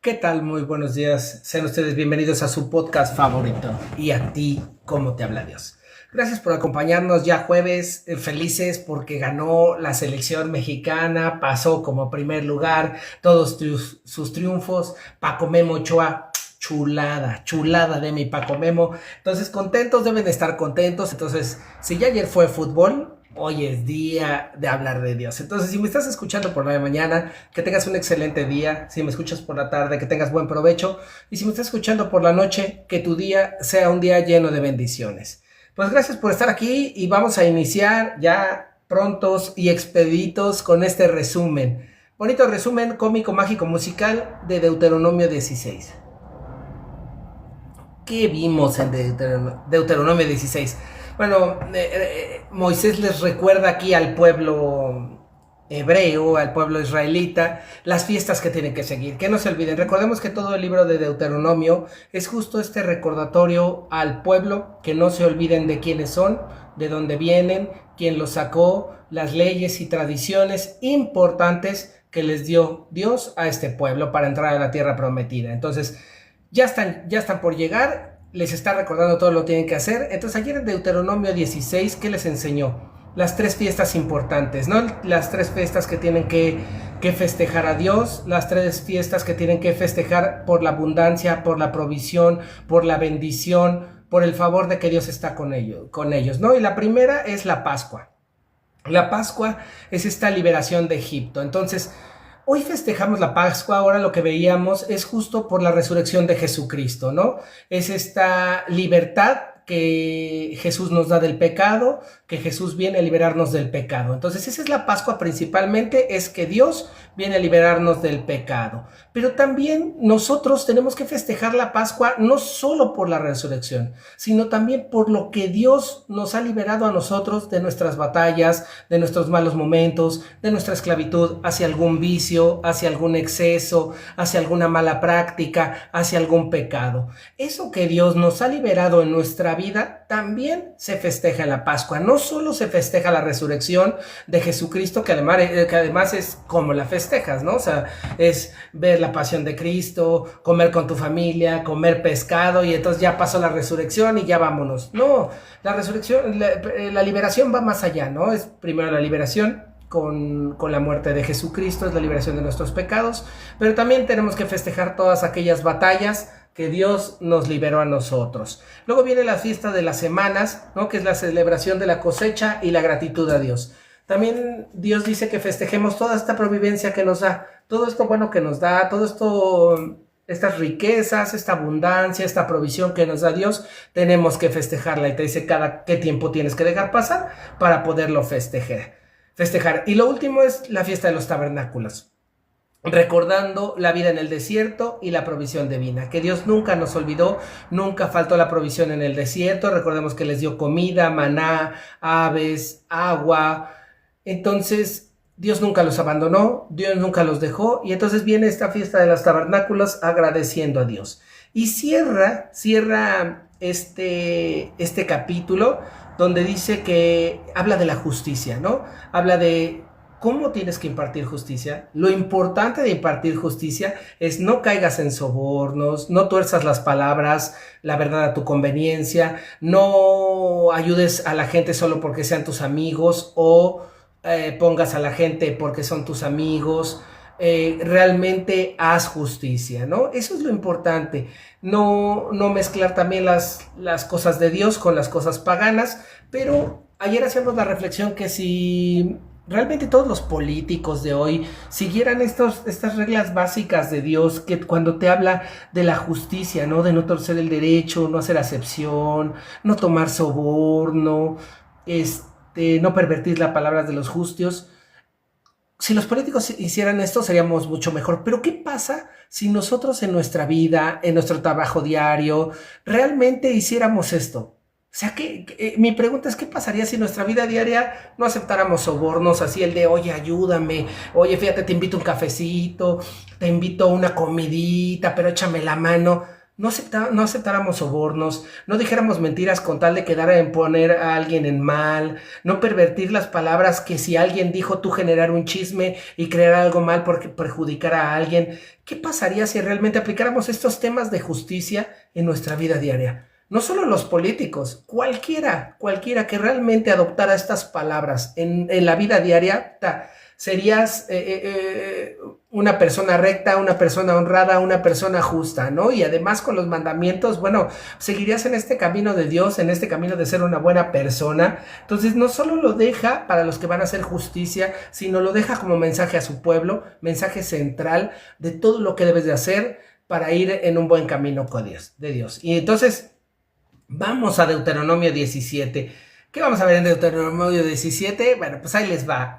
¿Qué tal? Muy buenos días. Sean ustedes bienvenidos a su podcast favorito. Y a ti, ¿cómo te habla Dios? Gracias por acompañarnos ya jueves, felices porque ganó la selección mexicana, pasó como primer lugar, todos sus triunfos. Paco Memo Ochoa, chulada de mi Paco Memo. Entonces contentos, deben de estar contentos. Entonces, si ya ayer fue fútbol, hoy es día de hablar de Dios. Entonces, si me estás escuchando por la mañana, que tengas un excelente día. Si me escuchas por la tarde, que tengas buen provecho. Y si me estás escuchando por la noche, que tu día sea un día lleno de bendiciones. Pues gracias por estar aquí y vamos a iniciar ya prontos y expeditos con este resumen. Bonito resumen cómico, mágico, musical de Deuteronomio 16. ¿Qué vimos en Deuteronomio 16? Bueno, Moisés les recuerda aquí al pueblo hebreo, al pueblo israelita, las fiestas que tienen que seguir, que no se olviden. Recordemos que todo el libro de Deuteronomio es justo este recordatorio al pueblo, que no se olviden de quiénes son, de dónde vienen, quién los sacó, las leyes y tradiciones importantes que les dio Dios a este pueblo para entrar a la tierra prometida. Entonces, ya están por llegar, les está recordando todo lo que tienen que hacer. Entonces ayer en Deuteronomio 16, ¿qué les enseñó? Las tres fiestas importantes, ¿no? Las tres fiestas que tienen que festejar a Dios, las tres fiestas que tienen que festejar por la abundancia, por la provisión, por la bendición, por el favor de que Dios está con ellos, ¿no? Y la primera es la Pascua. La Pascua es esta liberación de Egipto. Entonces, hoy festejamos la Pascua. Ahora lo que veíamos es justo por la resurrección de Jesucristo, ¿no? Es esta libertad que Jesús nos da del pecado, que Jesús viene a liberarnos del pecado. Entonces esa es la Pascua principalmente, es que Dios viene a liberarnos del pecado. Pero también nosotros tenemos que festejar la Pascua no solo por la resurrección, sino también por lo que Dios nos ha liberado a nosotros de nuestras batallas, de nuestros malos momentos, de nuestra esclavitud hacia algún vicio, hacia algún exceso, hacia alguna mala práctica, hacia algún pecado. Eso que Dios nos ha liberado en nuestra vida también se festeja en la Pascua. No solo se festeja la resurrección de Jesucristo, que además es como la festejas, ¿no? O sea, es ver la pasión de Cristo, comer con tu familia, comer pescado y entonces ya pasó la resurrección y ya vámonos. No, la resurrección, la liberación va más allá, ¿no? Es primero la liberación con la muerte de Jesucristo, es la liberación de nuestros pecados, pero también tenemos que festejar todas aquellas batallas que Dios nos liberó a nosotros. Luego viene la fiesta de las semanas, ¿no? Que es la celebración de la cosecha y la gratitud a Dios. También Dios dice que festejemos toda esta providencia que nos da, todo esto bueno que nos da, todo esto, estas riquezas, esta abundancia, esta provisión que nos da Dios, tenemos que festejarla. Y te dice cada qué tiempo tienes que dejar pasar para poderlo festejar. Y lo último es la fiesta de los tabernáculos, recordando la vida en el desierto y la provisión divina, que Dios nunca nos olvidó, nunca faltó la provisión en el desierto. Recordemos que les dio comida, maná, aves, agua. Entonces Dios nunca los abandonó, Dios nunca los dejó, y entonces viene esta fiesta de los tabernáculos agradeciendo a Dios. Y cierra este capítulo donde dice que habla de la justicia, ¿no? Habla de ¿cómo tienes que impartir justicia? Lo importante de impartir justicia es no caigas en sobornos, no tuerzas las palabras, la verdad a tu conveniencia, no ayudes a la gente solo porque sean tus amigos o pongas a la gente porque son tus amigos. Realmente haz justicia, ¿no? Eso es lo importante. No mezclar también las cosas de Dios con las cosas paganas. Pero ayer hacíamos la reflexión que si realmente todos los políticos de hoy siguieran estas reglas básicas de Dios, que cuando te habla de la justicia, ¿no? De no torcer el derecho, no hacer acepción, no tomar soborno, no pervertir las palabras de los justos. Si los políticos hicieran esto, seríamos mucho mejor. Pero ¿qué pasa si nosotros en nuestra vida, en nuestro trabajo diario, realmente hiciéramos esto? O sea, mi pregunta es, ¿qué pasaría si en nuestra vida diaria no aceptáramos sobornos así, el de, oye, ayúdame, oye, fíjate, te invito a un cafecito, te invito a una comidita, pero échame la mano? no aceptáramos sobornos, no dijéramos mentiras con tal de quedar en poner a alguien en mal, no pervertir las palabras que si alguien dijo tú generar un chisme y crear algo mal porque perjudicar a alguien. ¿Qué pasaría si realmente aplicáramos estos temas de justicia en nuestra vida diaria? No solo los políticos, cualquiera que realmente adoptara estas palabras en la vida diaria, serías una persona recta, una persona honrada, una persona justa, ¿no? Y además con los mandamientos, bueno, seguirías en este camino de Dios, en este camino de ser una buena persona. Entonces no solo lo deja para los que van a hacer justicia, sino lo deja como mensaje a su pueblo, mensaje central de todo lo que debes de hacer para ir en un buen camino con Dios, de Dios. Y entonces vamos a Deuteronomio 17. ¿Qué vamos a ver en Deuteronomio 17? Bueno, pues ahí les va.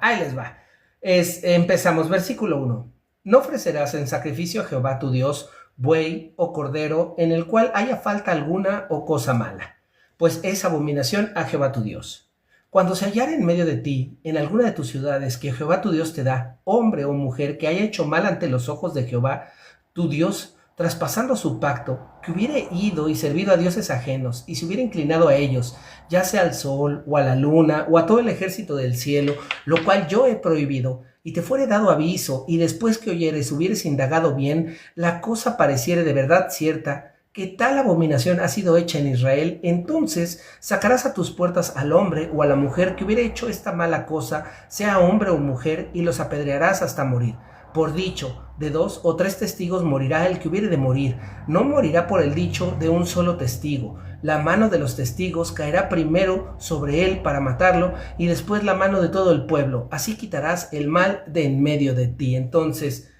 Empezamos, versículo 1. No ofrecerás en sacrificio a Jehová tu Dios buey o cordero en el cual haya falta alguna o cosa mala, pues es abominación a Jehová tu Dios. Cuando se hallare en medio de ti, en alguna de tus ciudades que Jehová tu Dios te da, hombre o mujer que haya hecho mal ante los ojos de Jehová tu Dios, traspasando su pacto, que hubiere ido y servido a dioses ajenos, y se hubiera inclinado a ellos, ya sea al sol, o a la luna, o a todo el ejército del cielo, lo cual yo he prohibido, y te fuere dado aviso, y después que oyeres hubieres indagado bien, la cosa pareciere de verdad cierta, que tal abominación ha sido hecha en Israel, entonces sacarás a tus puertas al hombre o a la mujer que hubiera hecho esta mala cosa, sea hombre o mujer, y los apedrearás hasta morir. Por dicho de 2 o 3 testigos morirá el que hubiere de morir, no morirá por el dicho de un solo testigo. La mano de los testigos caerá primero sobre él para matarlo, y después la mano de todo el pueblo. Así quitarás el mal de en medio de ti. Entonces,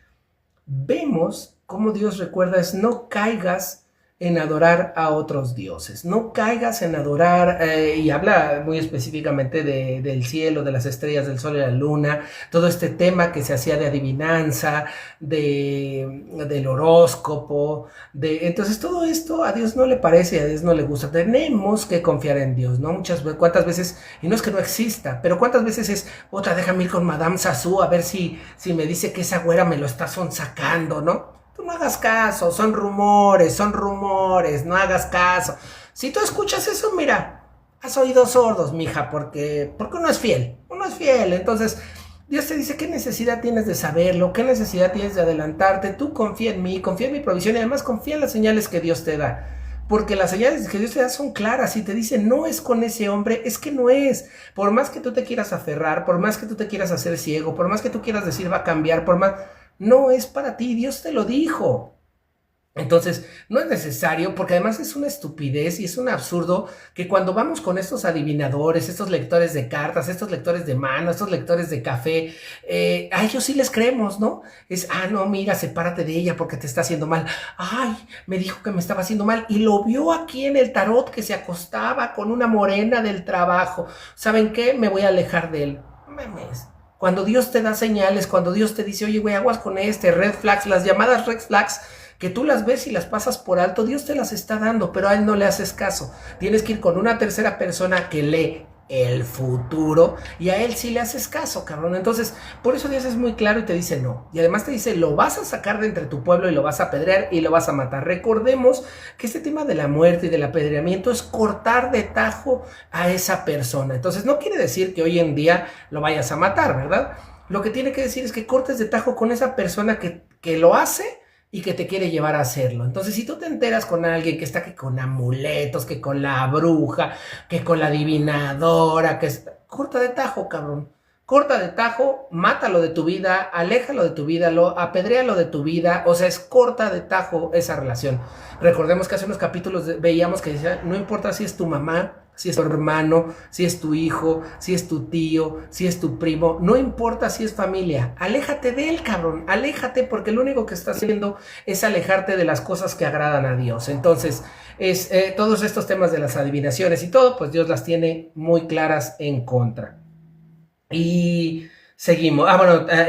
vemos cómo Dios recuerda es no caigas en adorar a otros dioses, no caigas en adorar, y habla muy específicamente del cielo, de las estrellas, del sol y la luna, todo este tema que se hacía de adivinanza, del horóscopo, entonces todo esto a Dios no le parece y a Dios no le gusta. Tenemos que confiar en Dios, ¿no? Cuántas veces, y no es que no exista, pero cuántas veces es, otra, déjame ir con Madame Sassou a ver si me dice que esa güera me lo está sonsacando, ¿no? Tú no hagas caso, son rumores, no hagas caso. Si tú escuchas eso, mira, has oídos sordos, mija, porque uno es fiel, entonces Dios te dice qué necesidad tienes de saberlo, qué necesidad tienes de adelantarte, tú confía en mí, confía en mi provisión y además confía en las señales que Dios te da. Porque las señales que Dios te da son claras y te dice no es con ese hombre, es que no es. Por más que tú te quieras aferrar, por más que tú te quieras hacer ciego, por más que tú quieras decir va a cambiar, por más... No es para ti, Dios te lo dijo. Entonces, no es necesario, porque además es una estupidez y es un absurdo que cuando vamos con estos adivinadores, estos lectores de cartas, estos lectores de mano, estos lectores de café, a ellos sí les creemos, ¿no? No, mira, sepárate de ella porque te está haciendo mal. Ay, me dijo que me estaba haciendo mal y lo vio aquí en el tarot que se acostaba con una morena del trabajo. ¿Saben qué? Me voy a alejar de él. Memes. Cuando Dios te da señales, cuando Dios te dice, oye, güey, aguas con red flags, las llamadas red flags, que tú las ves y las pasas por alto, Dios te las está dando, pero a él no le haces caso. Tienes que ir con una tercera persona que lee el futuro y a él sí le haces caso, cabrón. Entonces, por eso Dios es muy claro y te dice no. Y además te dice, lo vas a sacar de entre tu pueblo y lo vas a apedrear y lo vas a matar. Recordemos que este tema de la muerte y del apedreamiento es cortar de tajo a esa persona. Entonces, no quiere decir que hoy en día lo vayas a matar, ¿verdad? Lo que tiene que decir es que cortes de tajo con esa persona que lo hace y que te quiere llevar a hacerlo. Entonces, si tú te enteras con alguien que está que con amuletos, que con la bruja, que con la adivinadora, corta de tajo, cabrón. Corta de tajo, mátalo de tu vida, aléjalo de tu vida, apedréalo de tu vida. O sea, es corta de tajo esa relación. Recordemos que hace unos capítulos veíamos que decía, no importa si es tu mamá, si es tu hermano, si es tu hijo, si es tu tío, si es tu primo, no importa si es familia, aléjate de él, cabrón, aléjate, porque lo único que está haciendo es alejarte de las cosas que agradan a Dios. Entonces, todos estos temas de las adivinaciones y todo, pues Dios las tiene muy claras en contra. Y seguimos,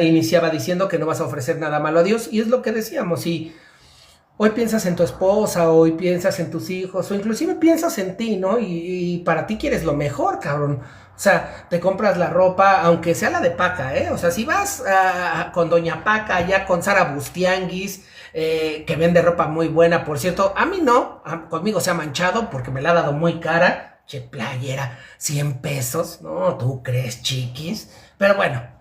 iniciaba diciendo que no vas a ofrecer nada malo a Dios, y es lo que decíamos, y Hoy piensas en tu esposa, hoy piensas en tus hijos, o inclusive piensas en ti, ¿no? Y para ti quieres lo mejor, cabrón. O sea, te compras la ropa, aunque sea la de Paca, ¿eh? O sea, si vas con Doña Paca, allá con Sara Bustianguis, que vende ropa muy buena, por cierto, a mí no, conmigo se ha manchado porque me la ha dado muy cara. Che, playera, 100 pesos, ¿no? ¿Tú crees, chiquis? Pero bueno.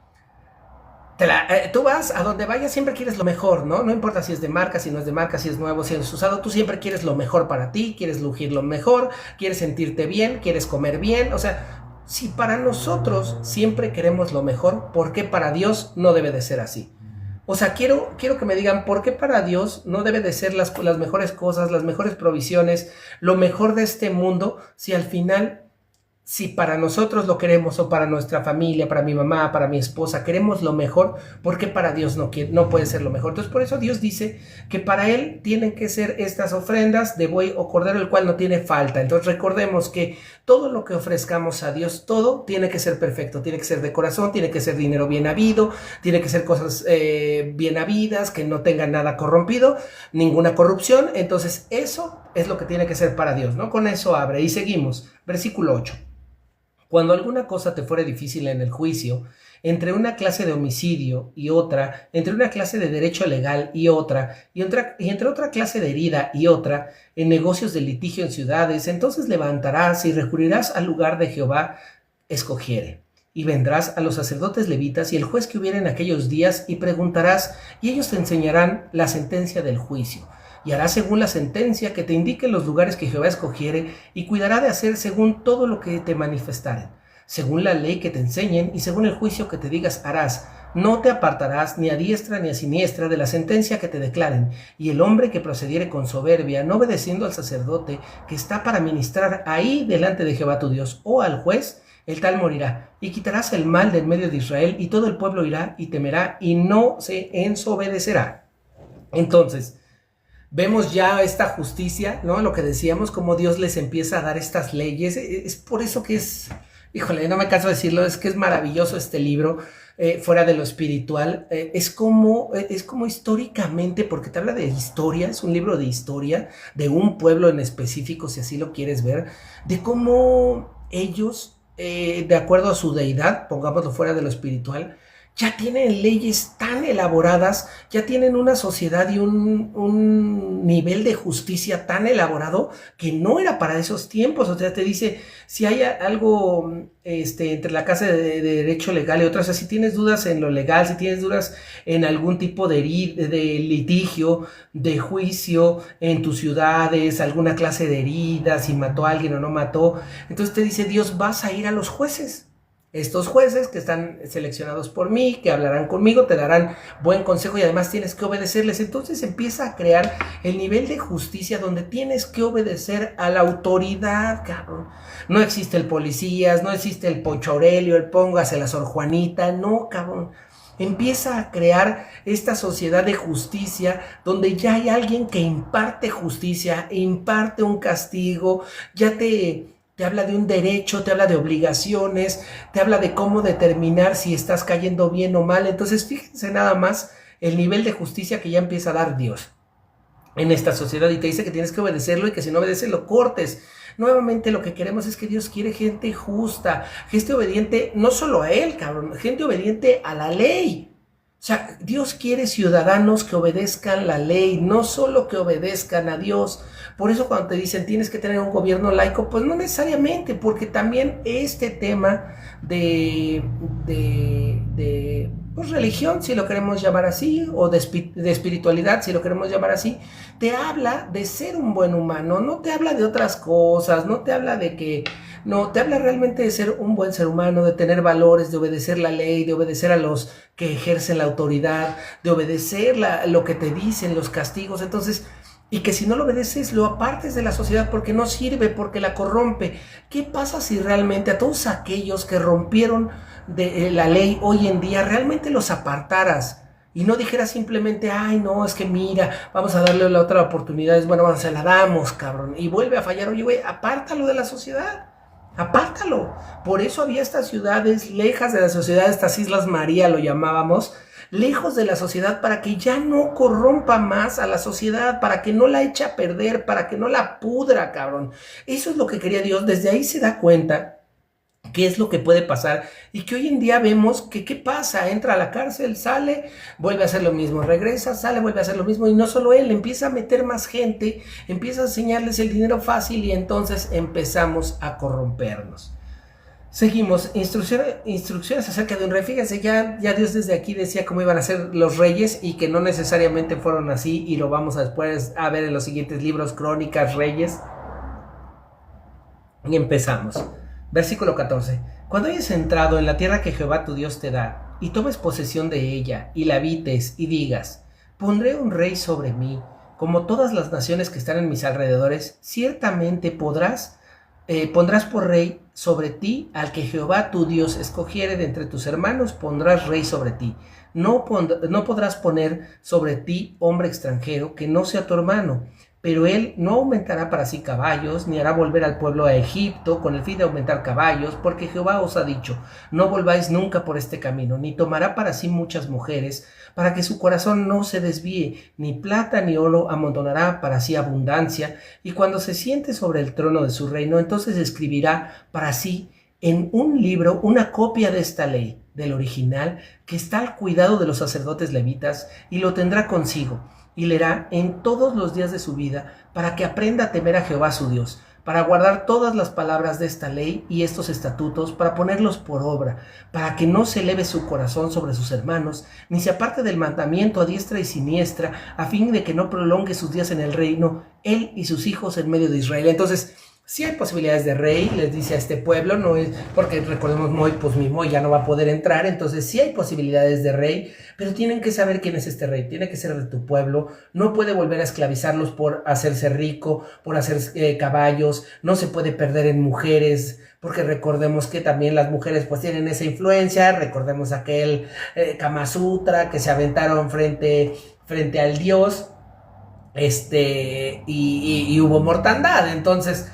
Tú vas a donde vayas, siempre quieres lo mejor, ¿no? No importa si es de marca, si no es de marca, si es nuevo, si es usado, tú siempre quieres lo mejor para ti, quieres lucir lo mejor, quieres sentirte bien, quieres comer bien, o sea, si para nosotros siempre queremos lo mejor, ¿por qué para Dios no debe de ser así? O sea, quiero que me digan por qué para Dios no debe de ser las mejores cosas, las mejores provisiones, lo mejor de este mundo, si al final si para nosotros lo queremos o para nuestra familia, para mi mamá, para mi esposa, queremos lo mejor, ¿por qué para Dios no puede ser lo mejor? Entonces por eso Dios dice que para Él tienen que ser estas ofrendas de buey o cordero, el cual no tiene falta. Entonces recordemos que todo lo que ofrezcamos a Dios, todo tiene que ser perfecto, tiene que ser de corazón, tiene que ser dinero bien habido, tiene que ser cosas bien habidas, que no tengan nada corrompido, ninguna corrupción. Entonces eso es lo que tiene que ser para Dios, ¿no? Con eso abre y seguimos. Versículo 8. Cuando alguna cosa te fuere difícil en el juicio, entre una clase de homicidio y otra, entre una clase de derecho legal y entre otra clase de herida y otra, en negocios de litigio en ciudades, entonces levantarás y recurrirás al lugar de Jehová escogiere. Y vendrás a los sacerdotes levitas y el juez que hubiera en aquellos días y preguntarás, y ellos te enseñarán la sentencia del juicio. Y hará según la sentencia que te indique los lugares que Jehová escogiere, y cuidará de hacer según todo lo que te manifestaren, según la ley que te enseñen, y según el juicio que te digas harás. No te apartarás ni a diestra ni a siniestra de la sentencia que te declaren. Y el hombre que procediere con soberbia, no obedeciendo al sacerdote que está para ministrar ahí delante de Jehová tu Dios, o al juez, el tal morirá. Y quitarás el mal del medio de Israel, y todo el pueblo irá y temerá, y no se ensobedecerá. Entonces, vemos ya esta justicia, ¿no? Lo que decíamos, cómo Dios les empieza a dar estas leyes. Es por eso que es, híjole, no me canso de decirlo, es que es maravilloso este libro, fuera de lo espiritual. Es como históricamente, porque te habla de historia, es un libro de historia, de un pueblo en específico, si así lo quieres ver, de cómo ellos, de acuerdo a su deidad, pongámoslo fuera de lo espiritual, ya tienen leyes tan elaboradas, ya tienen una sociedad y un nivel de justicia tan elaborado que no era para esos tiempos. O sea, te dice, si hay algo entre la casa de derecho legal y otras, o sea, si tienes dudas en lo legal, si tienes dudas en algún tipo de litigio, de juicio en tus ciudades, alguna clase de herida, si mató a alguien o no mató, entonces te dice Dios, vas a ir a los jueces. Estos jueces que están seleccionados por mí, que hablarán conmigo, te darán buen consejo y además tienes que obedecerles. Entonces empieza a crear el nivel de justicia donde tienes que obedecer a la autoridad, cabrón. No existe el policías, no existe el Pocho Aurelio, el póngase la Sor Juanita, no, cabrón. Empieza a crear esta sociedad de justicia donde ya hay alguien que imparte justicia, imparte un castigo, ya te habla de un derecho, te habla de obligaciones, te habla de cómo determinar si estás cayendo bien o mal. Entonces fíjense nada más el nivel de justicia que ya empieza a dar Dios en esta sociedad y te dice que tienes que obedecerlo y que si no obedeces lo cortes. Nuevamente lo que queremos es que Dios quiere gente justa, gente obediente, no solo a Él, cabrón, gente obediente a la ley. O sea, Dios quiere ciudadanos que obedezcan la ley, no solo que obedezcan a Dios. Por eso cuando te dicen tienes que tener un gobierno laico, pues no necesariamente, porque también este tema de pues religión, si lo queremos llamar así, o de espiritualidad, si lo queremos llamar así, te habla de ser un buen humano, no te habla de otras cosas, no te habla de que, no, te habla realmente de ser un buen ser humano, de tener valores, de obedecer la ley, de obedecer a los que ejercen la autoridad, de obedecer lo que te dicen, los castigos. Entonces, y que si no lo obedeces, lo apartes de la sociedad porque no sirve, porque la corrompe. ¿Qué pasa si realmente a todos aquellos que rompieron de la ley hoy en día, realmente los apartaras? Y no dijeras simplemente, ay no, es que mira, vamos a darle la otra oportunidad, es bueno, se la damos, cabrón, y vuelve a fallar. Oye, güey, apártalo de la sociedad, apártalo. Por eso había estas ciudades lejas de la sociedad, estas Islas María lo llamábamos, lejos de la sociedad para que ya no corrompa más a la sociedad, para que no la eche a perder, para que no la pudra, cabrón. Eso es lo que quería Dios. Desde ahí se da cuenta qué es lo que puede pasar y que hoy en día vemos que qué pasa, entra a la cárcel, sale, vuelve a hacer lo mismo, regresa, sale, vuelve a hacer lo mismo, y no solo él, empieza a meter más gente, empieza a enseñarles el dinero fácil y entonces empezamos a corrompernos. Seguimos, instrucciones acerca de un rey. Fíjense, ya Dios desde aquí decía cómo iban a ser los reyes y que no necesariamente fueron así, y lo vamos a después a ver en los siguientes libros, Crónicas, Reyes. Y empezamos. Versículo 14. Cuando hayas entrado en la tierra que Jehová tu Dios te da, y tomes posesión de ella, y la habites, y digas, pondré un rey sobre mí, como todas las naciones que están en mis alrededores, ciertamente pondrás por rey sobre ti al que Jehová tu Dios escogiere de entre tus hermanos, pondrás rey sobre ti. No podrás poner sobre ti hombre extranjero que no sea tu hermano, pero él no aumentará para sí caballos, ni hará volver al pueblo a Egipto con el fin de aumentar caballos, porque Jehová os ha dicho, no volváis nunca por este camino, ni tomará para sí muchas mujeres, para que su corazón no se desvíe, ni plata ni oro amontonará para sí abundancia, y cuando se siente sobre el trono de su reino, entonces escribirá para sí en un libro una copia de esta ley, del original, que está al cuidado de los sacerdotes levitas, y lo tendrá consigo, y leerá en todos los días de su vida, para que aprenda a temer a Jehová su Dios, para guardar todas las palabras de esta ley y estos estatutos, para ponerlos por obra, para que no se eleve su corazón sobre sus hermanos, ni se aparte del mandamiento a diestra y siniestra, a fin de que no prolongue sus días en el reino, él y sus hijos en medio de Israel. Entonces, si hay posibilidades de rey, les dice a este pueblo, no es porque recordemos Moy, pues mi Moy ya no va a poder entrar, entonces sí hay posibilidades de rey, pero tienen que saber quién es este rey, tiene que ser de tu pueblo, no puede volver a esclavizarlos por hacerse rico, por hacer caballos, no se puede perder en mujeres, porque recordemos que también las mujeres pues tienen esa influencia, recordemos aquel Kama Sutra que se aventaron frente al dios, y hubo mortandad, entonces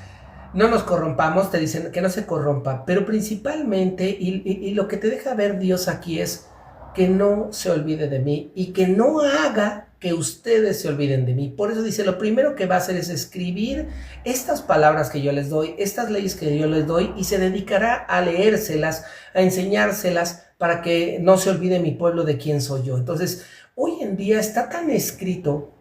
no nos corrompamos, te dicen que no se corrompa, pero principalmente, y lo que te deja ver Dios aquí es que no se olvide de mí y que no haga que ustedes se olviden de mí. Por eso dice, lo primero que va a hacer es escribir estas palabras que yo les doy, estas leyes que yo les doy, y se dedicará a leérselas, a enseñárselas, para que no se olvide mi pueblo de quién soy yo. Entonces, hoy en día está tan escrito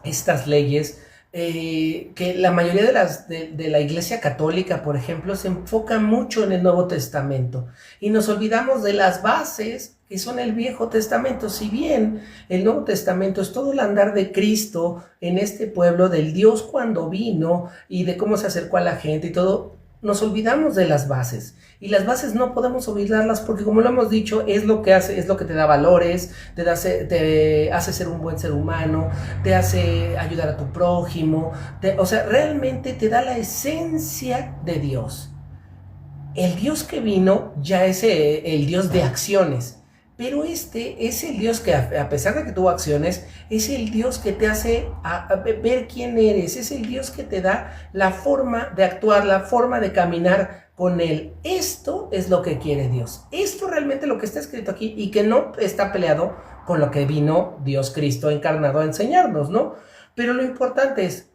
estas leyes, que la mayoría de la Iglesia Católica, por ejemplo, se enfoca mucho en el Nuevo Testamento y nos olvidamos de las bases que son el Viejo Testamento. Si bien el Nuevo Testamento es todo el andar de Cristo en este pueblo, del Dios cuando vino y de cómo se acercó a la gente y todo, nos olvidamos de las bases, y las bases no podemos olvidarlas porque, como lo hemos dicho, es lo que hace, es lo que te da valores, te hace ser un buen ser humano, te hace ayudar a tu prójimo, o sea, realmente te da la esencia de Dios. El Dios que vino ya es el Dios de acciones, pero este es el Dios que, a pesar de que tuvo acciones, es el Dios que te hace a ver quién eres, es el Dios que te da la forma de actuar, la forma de caminar con Él. Esto es lo que quiere Dios. Esto realmente lo que está escrito aquí, y que no está peleado con lo que vino Dios Cristo encarnado a enseñarnos, ¿no? Pero lo importante es,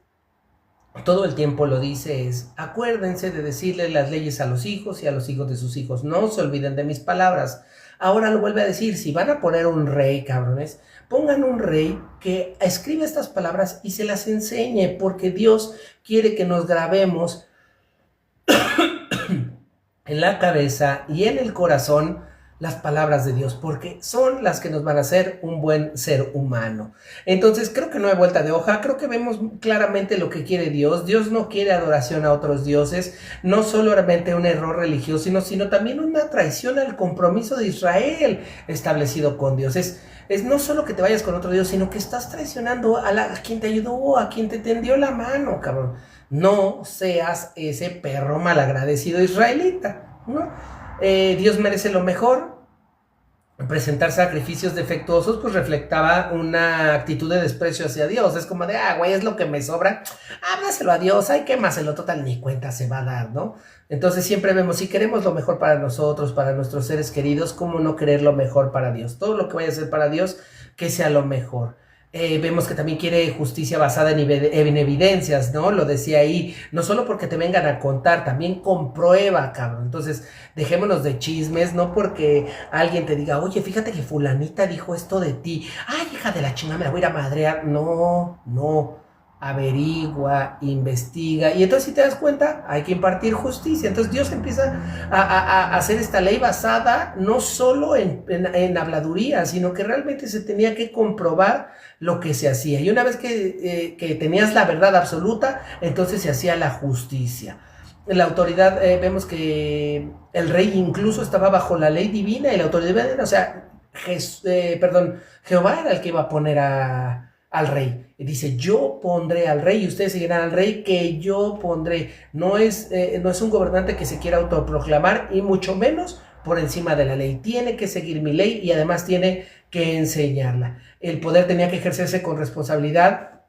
todo el tiempo lo dice, es acuérdense de decirle las leyes a los hijos y a los hijos de sus hijos. No se olviden de mis palabras. Ahora lo vuelve a decir, si van a poner un rey, cabrones, pongan un rey que escriba estas palabras y se las enseñe, porque Dios quiere que nos grabemos en la cabeza y en el corazón las palabras de Dios, porque son las que nos van a hacer un buen ser humano. Entonces creo que no hay vuelta de hoja, creo que vemos claramente lo que quiere Dios. Dios no quiere adoración a otros dioses, no solamente un error religioso, sino también una traición al compromiso de Israel establecido con Dios. Es no solo que te vayas con otro Dios, sino que estás traicionando a quien te ayudó, a quien te tendió la mano, cabrón. No seas ese perro malagradecido israelita, ¿no? Dios merece lo mejor. presentar sacrificios defectuosos, pues reflectaba una actitud de desprecio hacia Dios. Es como de, güey, es lo que me sobra, dáselo a Dios, quémaselo, total, ni cuenta se va a dar, ¿no? Entonces siempre vemos, si queremos lo mejor para nosotros, para nuestros seres queridos, ¿cómo no querer lo mejor para Dios? Todo lo que vaya a ser para Dios, que sea lo mejor. Vemos que también quiere justicia basada en evidencias, ¿no? Lo decía ahí, no solo porque te vengan a contar, también comprueba, cabrón. Entonces, dejémonos de chismes, no porque alguien te diga, oye, fíjate que fulanita dijo esto de ti, hija de la chingada, me la voy a ir a madrear. No, averigua, investiga, y entonces si te das cuenta, hay que impartir justicia. Entonces Dios empieza a hacer esta ley basada no solo en habladuría, sino que realmente se tenía que comprobar lo que se hacía, y una vez que tenías la verdad absoluta, entonces se hacía la justicia. La autoridad, vemos que el rey incluso estaba bajo la ley divina y la autoridad divina, o sea, Jehová era el que iba a poner al rey. Y dice, yo pondré al rey y ustedes seguirán al rey que yo pondré. No es un gobernante que se quiera autoproclamar, y mucho menos por encima de la ley. Tiene que seguir mi ley y además tiene que enseñarla. El poder tenía que ejercerse con responsabilidad,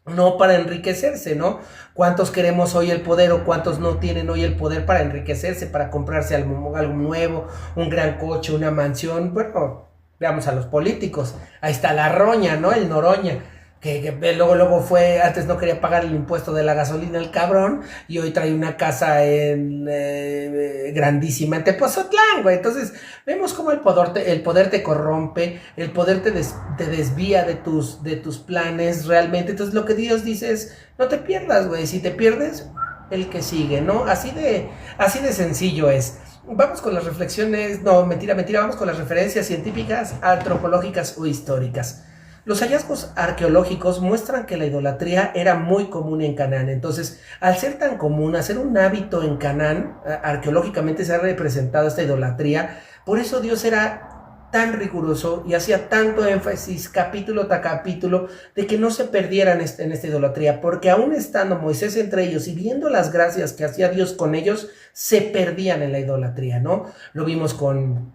no para enriquecerse, ¿no? ¿Cuántos queremos hoy el poder o cuántos no tienen hoy el poder para enriquecerse, para comprarse algo nuevo, un gran coche, una mansión? Bueno, veamos a los políticos. Ahí está la roña, ¿no? El Noroña, que luego fue, antes no quería pagar el impuesto de la gasolina el cabrón, y hoy trae una casa grandísima en Tepozotlán, güey. Entonces vemos cómo el poder te corrompe, el poder te desvía de tus planes realmente. Entonces lo que Dios dice es, no te pierdas, güey. Si te pierdes, el que sigue, ¿no? Así de sencillo es. Vamos con las reflexiones, no, mentira, vamos con las referencias científicas, antropológicas o históricas. Los hallazgos arqueológicos muestran que la idolatría era muy común en Canaán. Entonces, al ser tan común, hacer un hábito en Canaán, arqueológicamente se ha representado esta idolatría. Por eso Dios era tan riguroso y hacía tanto énfasis capítulo tras capítulo de que no se perdieran en esta idolatría, porque aún estando Moisés entre ellos y viendo las gracias que hacía Dios con ellos, se perdían en la idolatría, ¿no? Lo vimos con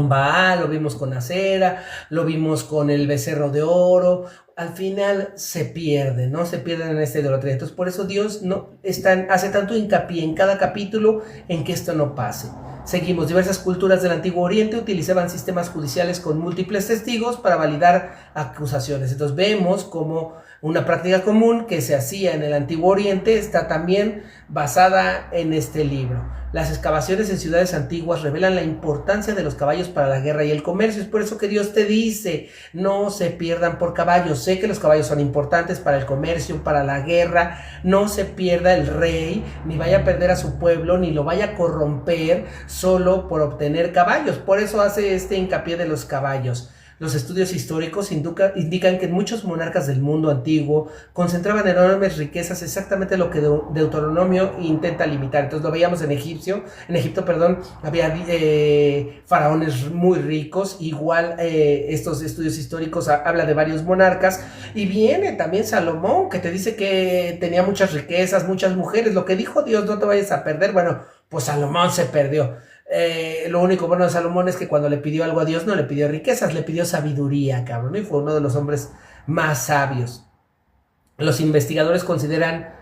Baal, lo vimos con Acera, lo vimos con el becerro de oro. Al final se pierden, ¿no? Se pierden en esta idolatría. Entonces por eso Dios hace tanto hincapié en cada capítulo en que esto no pase. Seguimos. Diversas culturas del Antiguo Oriente utilizaban sistemas judiciales con múltiples testigos para validar acusaciones. Entonces vemos como una práctica común que se hacía en el Antiguo Oriente está también basada en este libro. Las excavaciones en ciudades antiguas revelan la importancia de los caballos para la guerra y el comercio. Es por eso que Dios te dice, no se pierdan por caballos. Sé que los caballos son importantes para el comercio, para la guerra. No se pierda el rey, ni vaya a perder a su pueblo, ni lo vaya a corromper solo por obtener caballos. Por eso hace este hincapié de los caballos. Los estudios históricos indican que muchos monarcas del mundo antiguo concentraban enormes riquezas, exactamente lo que Deuteronomio intenta limitar. Entonces lo veíamos en Egipto, había faraones muy ricos. Igual estos estudios históricos habla de varios monarcas, y viene también Salomón, que te dice que tenía muchas riquezas, muchas mujeres. Lo que dijo Dios, no te vayas a perder. Bueno, pues Salomón se perdió. Lo único bueno de Salomón es que cuando le pidió algo a Dios no le pidió riquezas, le pidió sabiduría, cabrón, y fue uno de los hombres más sabios. Los investigadores consideran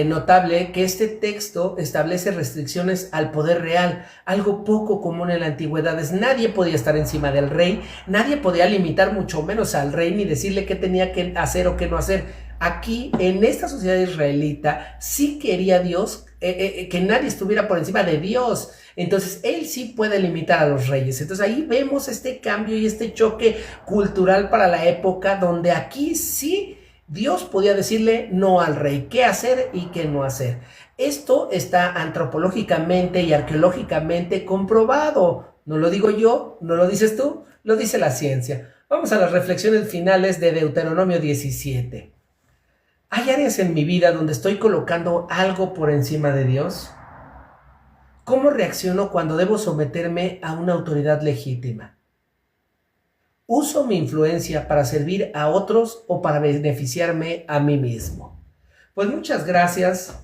notable que este texto establece restricciones al poder real, algo poco común en la antigüedad. Nadie podía estar encima del rey, nadie podía limitar mucho menos al rey ni decirle qué tenía que hacer o qué no hacer. Aquí, en esta sociedad israelita, sí quería Dios que nadie estuviera por encima de Dios. Entonces, él sí puede limitar a los reyes. Entonces, ahí vemos este cambio y este choque cultural para la época, donde aquí sí Dios podía decirle no al rey, qué hacer y qué no hacer. Esto está antropológicamente y arqueológicamente comprobado. No lo digo yo, no lo dices tú, lo dice la ciencia. Vamos a las reflexiones finales de Deuteronomio 17. ¿Hay áreas en mi vida donde estoy colocando algo por encima de Dios? ¿Cómo reacciono cuando debo someterme a una autoridad legítima? ¿Uso mi influencia para servir a otros o para beneficiarme a mí mismo? Pues muchas gracias.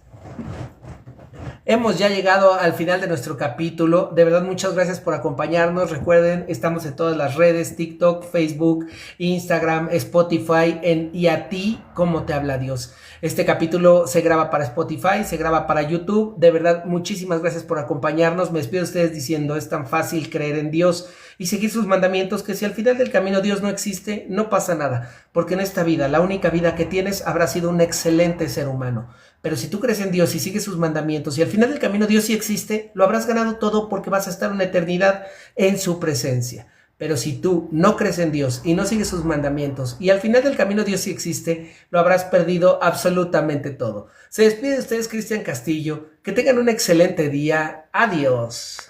Hemos ya llegado al final de nuestro capítulo. De verdad, muchas gracias por acompañarnos. Recuerden, estamos en todas las redes, TikTok, Facebook, Instagram, Spotify, Y a ti, ¿cómo te habla Dios? Este capítulo se graba para Spotify, se graba para YouTube. De verdad, muchísimas gracias por acompañarnos. Me despido de ustedes diciendo, es tan fácil creer en Dios y seguir sus mandamientos, que si al final del camino Dios no existe, no pasa nada, porque en esta vida, la única vida que tienes, habrá sido un excelente ser humano. Pero si tú crees en Dios y sigues sus mandamientos y al final del camino Dios sí existe, lo habrás ganado todo, porque vas a estar una eternidad en su presencia. Pero si tú no crees en Dios y no sigues sus mandamientos y al final del camino Dios sí existe, lo habrás perdido absolutamente todo. Se despide de ustedes Cristian Castillo. Que tengan un excelente día. Adiós.